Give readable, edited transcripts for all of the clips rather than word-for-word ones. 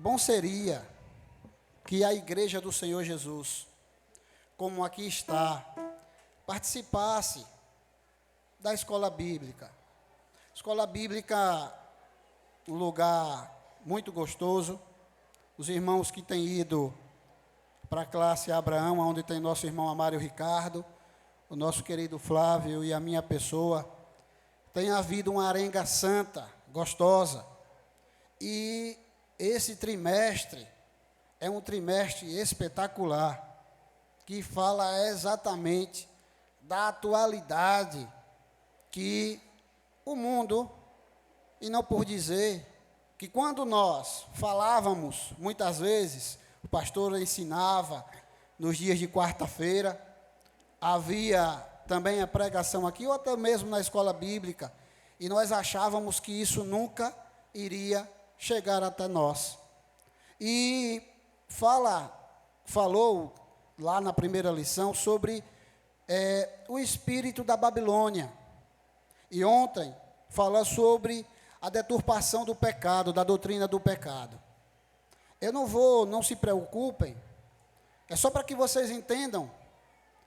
Bom seria que a igreja do Senhor Jesus, como aqui está, participasse da escola bíblica. Escola bíblica, um lugar muito gostoso. Os irmãos que têm ido para a classe Abraão, onde tem nosso irmão Amário Ricardo, o nosso querido Flávio e a minha pessoa, tem havido uma arenga santa, gostosa. E esse trimestre é um trimestre espetacular, que fala exatamente da atualidade que o mundo, e não por dizer que quando nós falávamos, muitas vezes, o pastor ensinava nos dias de quarta-feira, havia também a pregação aqui, ou até mesmo na escola bíblica, e nós achávamos que isso nunca iria chegar até nós. E falou lá na primeira lição sobre o espírito da Babilônia. E ontem falou sobre a deturpação do pecado, da doutrina do pecado. Não se preocupem, é só para que vocês entendam,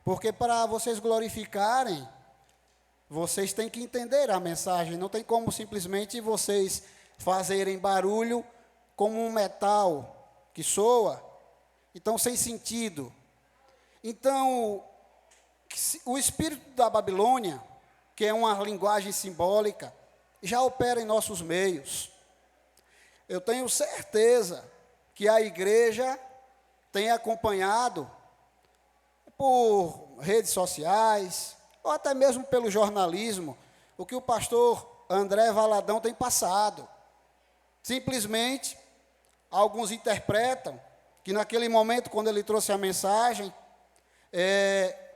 porque para vocês glorificarem, vocês têm que entender a mensagem, não tem como simplesmente vocês fazerem barulho como um metal que soa, então sem sentido. Então, o espírito da Babilônia, que é uma linguagem simbólica, já opera em nossos meios. Eu tenho certeza que a igreja tem acompanhado por redes sociais, ou até mesmo pelo jornalismo, o que o pastor André Valadão tem passado. Simplesmente, alguns interpretam que naquele momento, quando ele trouxe a mensagem,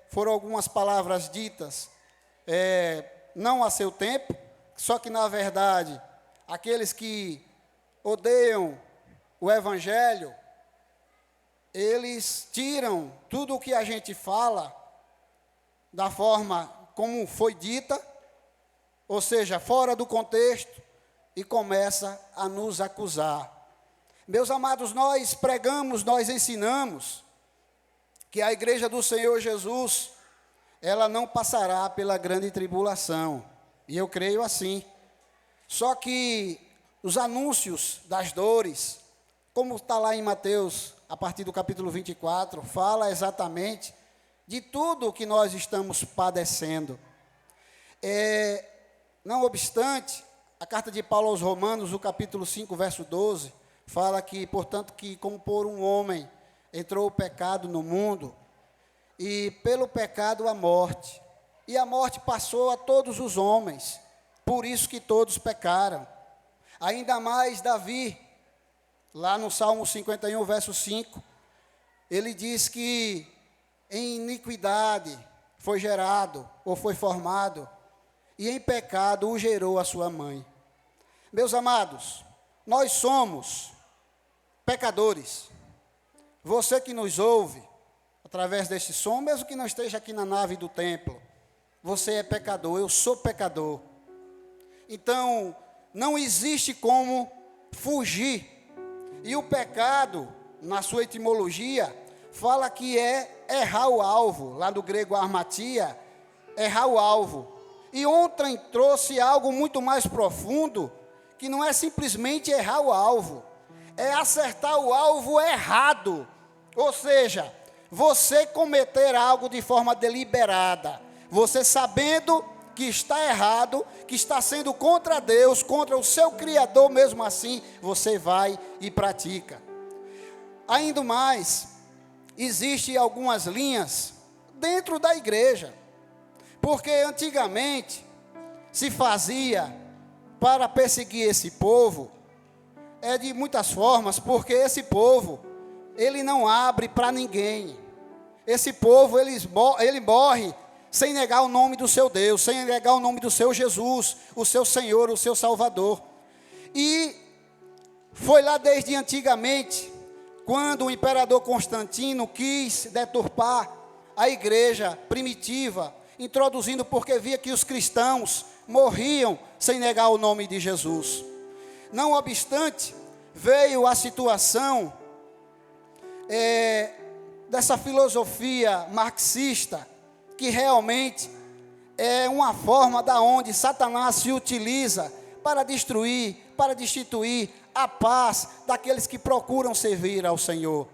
foram algumas palavras ditas não a seu tempo, só que, na verdade, aqueles que odeiam o Evangelho, eles tiram tudo o que a gente fala da forma como foi dita, ou seja, fora do contexto, e começa a nos acusar. Meus amados, nós pregamos, nós ensinamos que a igreja do Senhor Jesus, ela não passará pela grande tribulação, e eu creio assim. Só que os anúncios das dores, como está lá em Mateus, a partir do capítulo 24, fala exatamente de tudo o que nós estamos padecendo. Não obstante, a carta de Paulo aos Romanos, o capítulo 5, verso 12, fala que, portanto, que como por um homem entrou o pecado no mundo, e pelo pecado a morte, e a morte passou a todos os homens, por isso que todos pecaram. Ainda mais Davi, lá no Salmo 51, verso 5, ele diz que em iniquidade foi gerado, ou foi formado, e em pecado o gerou a sua mãe. Meus amados, nós somos pecadores. Você que nos ouve, através deste som, mesmo que não esteja aqui na nave do templo, você é pecador, eu sou pecador. Então, não existe como fugir. E o pecado, na sua etimologia, fala que é errar o alvo, lá do grego armatia, errar o alvo. E ontem trouxe algo muito mais profundo, que não é simplesmente errar o alvo, é acertar o alvo errado. Ou seja, você cometer algo de forma deliberada, você sabendo que está errado, que está sendo contra Deus, contra o seu Criador, mesmo assim, você vai e pratica. Ainda mais, existem algumas linhas dentro da igreja, porque antigamente se fazia para perseguir esse povo, de muitas formas, porque esse povo, ele não abre para ninguém. Esse povo, ele morre sem negar o nome do seu Deus, sem negar o nome do seu Jesus, o seu Senhor, o seu Salvador. E foi lá desde antigamente, quando o imperador Constantino quis deturpar a igreja primitiva, introduzindo porque via que os cristãos morriam sem negar o nome de Jesus. Não obstante, veio a situação dessa filosofia marxista, que realmente é uma forma da onde Satanás se utiliza para destruir, para destituir a paz daqueles que procuram servir ao Senhor.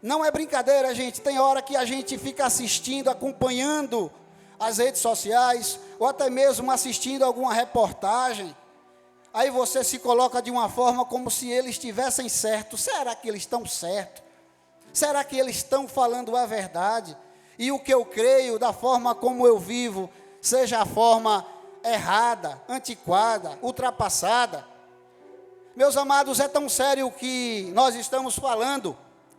Não é brincadeira, gente. Tem hora que a gente fica assistindo, acompanhando as redes sociais, ou até mesmo assistindo alguma reportagem. Aí você se coloca de uma forma como se eles estivessem certos. Será que eles estão certos? Será que eles estão falando a verdade? E o que eu creio, da forma como eu vivo, seja a forma errada, antiquada, ultrapassada? Meus amados, é tão sério o que nós estamos falando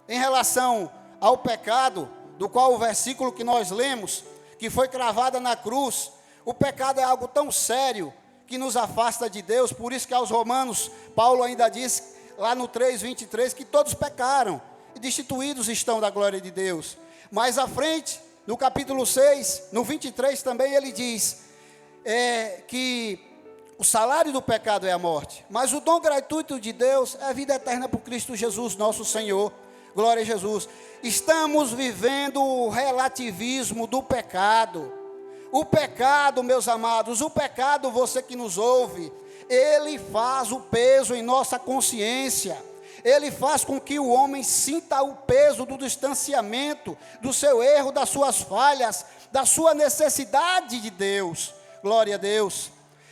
em relação ao pecado, do qual o versículo que nós lemos, que foi cravada na cruz. O pecado é algo tão sério que nos afasta de Deus. Por isso que aos Romanos, Paulo ainda diz, lá no 3:23, que todos pecaram e destituídos estão da glória de Deus. Mais à frente, no capítulo 6, no 23 também, ele diz que o salário do pecado é a morte, mas o dom gratuito de Deus é a vida eterna por Cristo Jesus, nosso Senhor. Glória a Jesus. Estamos vivendo o relativismo do pecado. O pecado, meus amados, o pecado, você que nos ouve, ele faz o peso em nossa consciência. Ele faz com que o homem sinta o peso do distanciamento, do seu erro, das suas falhas, da sua necessidade de Deus. Glória a Deus.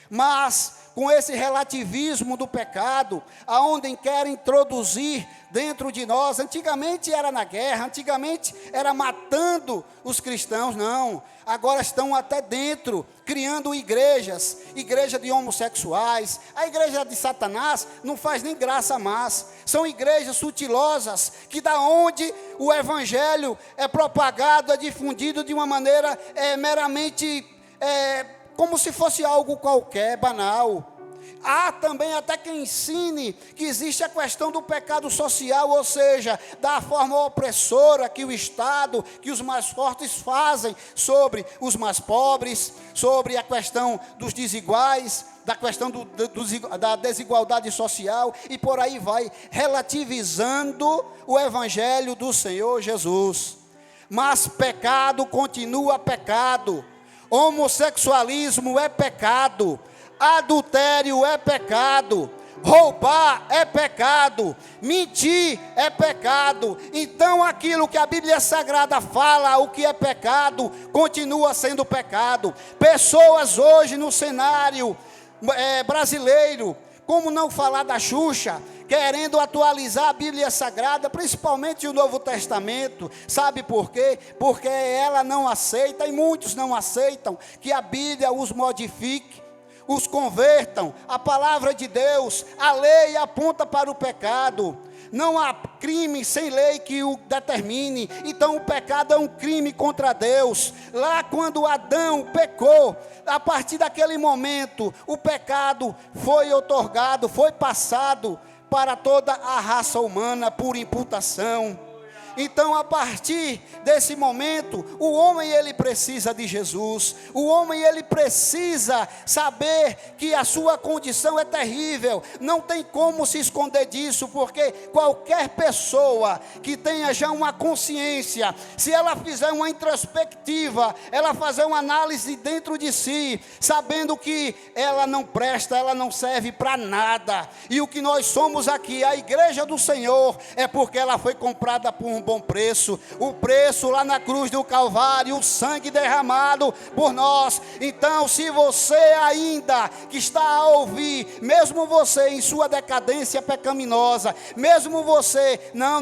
Mas com esse relativismo do pecado, aonde querem introduzir dentro de nós, antigamente era na guerra, antigamente era matando os cristãos, não, agora estão até dentro, criando igrejas, igreja de homossexuais, a igreja de Satanás não faz nem graça mais, são igrejas sutilosas, que da onde o evangelho é propagado, é difundido de uma maneira meramente, como se fosse algo qualquer, banal. Há também até quem ensine que existe a questão do pecado social, ou seja, da forma opressora que o Estado, que os mais fortes fazem sobre os mais pobres, sobre a questão dos desiguais, da questão da desigualdade social, e por aí vai, relativizando o evangelho do Senhor Jesus. Mas pecado continua pecado, homossexualismo é pecado, adultério é pecado, roubar é pecado, mentir é pecado. Então aquilo que a Bíblia Sagrada fala, o que é pecado, continua sendo pecado. Pessoas hoje no cenário brasileiro, como não falar da Xuxa, querendo atualizar a Bíblia Sagrada, principalmente o Novo Testamento. Sabe por quê? Porque ela não aceita, e muitos não aceitam, que a Bíblia os modifique, os convertam. A palavra de Deus, a lei aponta para o pecado. Não há crime sem lei que o determine. Então o pecado é um crime contra Deus. Lá quando Adão pecou, a partir daquele momento, o pecado foi outorgado, foi passado para toda a raça humana por imputação. Então, a partir desse momento, o homem ele precisa de Jesus. O homem ele precisa saber que a sua condição é terrível. Não tem como se esconder disso, porque qualquer pessoa que tenha já uma consciência, se ela fizer uma introspectiva, ela fazer uma análise dentro de si, sabendo que ela não presta, ela não serve para nada. E o que nós somos aqui, a igreja do Senhor, é porque ela foi comprada por um bom preço, o preço lá na cruz do Calvário, o sangue derramado por nós. Então, se você ainda que está a ouvir, mesmo você em sua decadência pecaminosa, mesmo você, não,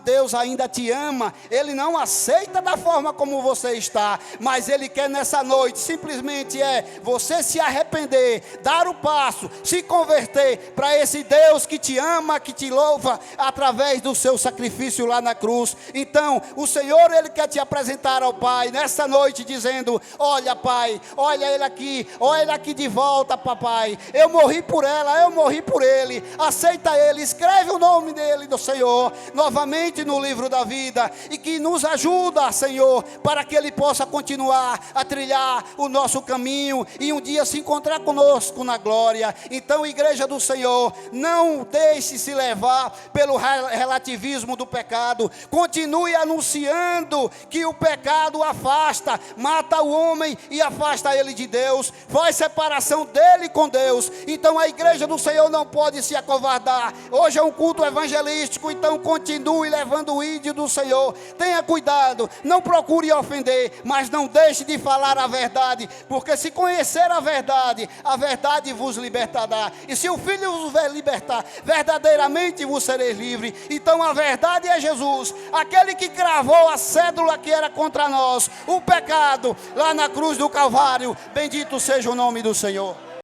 Deus ainda te ama, Ele não aceita da forma como você está, mas Ele quer nessa noite, simplesmente você se arrepender, dar o passo, se converter para esse Deus que te ama, que te louva, através do seu sacrifício lá na cruz cruz. Então, o Senhor, Ele quer te apresentar ao Pai nessa noite, dizendo: olha, Pai, olha ele aqui de volta, papai. Eu morri por ela, eu morri por ele. Aceita ele, escreve o nome dele, do Senhor, novamente no livro da vida, e que nos ajuda, Senhor, para que ele possa continuar a trilhar o nosso caminho e um dia se encontrar conosco na glória. Então, igreja do Senhor, não deixe se levar pelo relativismo do pecado. Continue anunciando que o pecado afasta, mata o homem e afasta ele de Deus, faz separação dele com Deus. Então a igreja do Senhor não pode se acovardar. Hoje é um culto evangelístico, então continue levando o ídolo do Senhor. Tenha cuidado, não procure ofender, mas não deixe de falar a verdade, porque se conhecer a verdade vos libertará, e se o Filho vos libertar, verdadeiramente vos sereis livres. Então a verdade é Jesus, aquele que cravou a cédula que era contra nós, o pecado, lá na cruz do Calvário. Bendito seja o nome do Senhor.